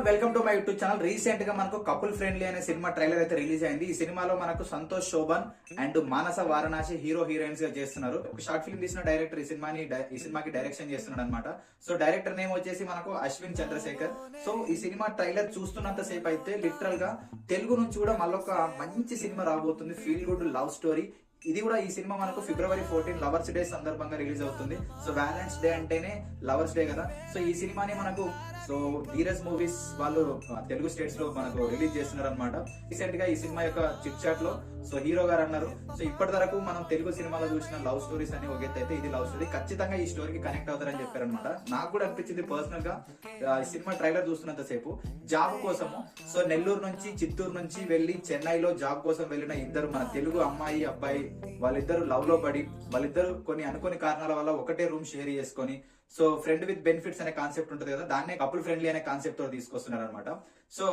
Welcome to my YouTube channel. Recent గా మనకు couple friendly అనే సినిమా ట్రైలర్ అయితే రిలీజ్ అయింది. ఈ సినిమాలో మనకు Santosh Shobhan and Manasa Varanasi hero heroines గా చేస్తున్నారు. ఒక షార్ట్ ఫిల్మ్ తీసిన డైరెక్టర్ ఈ సినిమాకి డైరెక్షన్ చేస్తున్నాడు అనమాట. సో డైరెక్టర్ నేమ్ వచ్చేసి మనకు అశ్విన్ చంద్రశేఖర్. సో ఈ సినిమా ట్రైలర్ చూస్తున్నంత సేపు అయితే లిటరల్ గా తెలుగు నుంచి కూడా మళ్ళొక మంచి సినిమా రాబోతుంది. Feel good love story. ఇది కూడా ఈ సినిమా మనకు ఫిబ్రవరి 14 లవర్స్ డే సందర్భంగా రిలీజ్ అవుతుంది. సో వ్యాలెంట్స్ డే అంటేనే లవర్స్ డే కదా. సో ఈ సినిమాని మనకు ధీరజ్ మూవీస్ వాళ్ళు తెలుగు స్టేట్స్ లో మనకు రిలీజ్ చేస్తున్నారు అనమాట. రీసెంట్ గా ఈ సినిమా యొక్క చిట్ చాట్ లో హీరో గారు అన్నారు, సో ఇప్పటి వరకు మనం తెలుగు సినిమాలో చూసిన లవ్ స్టోరీస్ అని ఒక ఎత్తు అయితే ఇది లవ్ స్టోరీ, ఖచ్చితంగా ఈ స్టోరీకి కనెక్ట్ అవుతారని చెప్పారనమాట. నాకు కూడా అనిపించింది పర్సనల్ గా ఈ సినిమా ట్రైలర్ చూస్తున్నంత సేపు. జాబ్ కోసము సో నెల్లూరు నుంచి చిత్తూరు నుంచి వెళ్లి చెన్నైలో జాబ్ కోసం వెళ్ళిన ఇద్దరు మన తెలుగు అమ్మాయి అబ్బాయి వాళ్ళిద్దరు లవ్ లో పడి వాళ్ళిద్దరు కొన్ని అనుకోని కారణాల వల్ల ఒకటే రూమ్ షేర్ చేసుకొని సో ఫ్రెండ్ విత్ బెనిఫిట్స్ అనే కాన్సెప్ట్ ఉంటుంది కదా, దాన్నే కపుల్ ఫ్రెండ్లీ అనే కాన్సెప్ట్ తో తీసుకొస్తున్నారు అనమాట. సో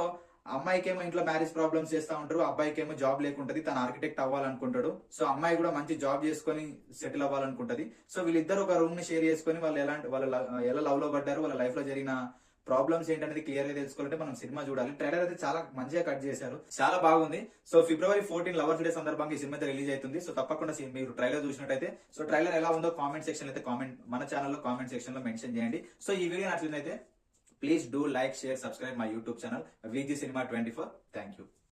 అమ్మాయికేమో ఇంట్లో మ్యారేజ్ ప్రాబ్లమ్స్ చేస్తా ఉంటారు, అబ్బాయికేమో జాబ్ లేకుంటది, తన ఆర్కిటెక్ట్ అవ్వాలనుకుంటాడు. సో అమ్మాయి కూడా మంచి జాబ్ చేసుకొని సెటిల్ అవ్వాలనుకుంటది. సో వీళ్ళిద్దరు ఒక రూమ్ ని షేర్ చేసుకొని వాళ్ళు ఎలా లవ్ లో పడ్డారు, వాళ్ళ లైఫ్ లో జరిగిన ప్రాబ్లమ్స్ ఏంటనేది క్లియర్ గా తెలుసుకోవాలంటే మనం సినిమా చూడాలి. ట్రైలర్ అయితే చాలా మంచిగా కట్ చేశారు, చాలా బాగుంది. సో ఫిబ్రవరి 14 లవర్స్ డే సందర్భంగా ఈ సినిమా అయితే రిలీజ్ అవుతుంది. సో తప్పకుండా మీరు ట్రైలర్ చూసినట్టయితే సో ట్రైలర్ ఎలా ఉందో కామెంట్ సెక్షన్ అయితే మన ఛానల్లో కామెంట్ సెక్షన్ లో మెన్షన్ చేయండి. సో ఈ వీడియో నచ్చినట్లయితే please do like, share, subscribe my YouTube channel VG Cinema 24. Thank you.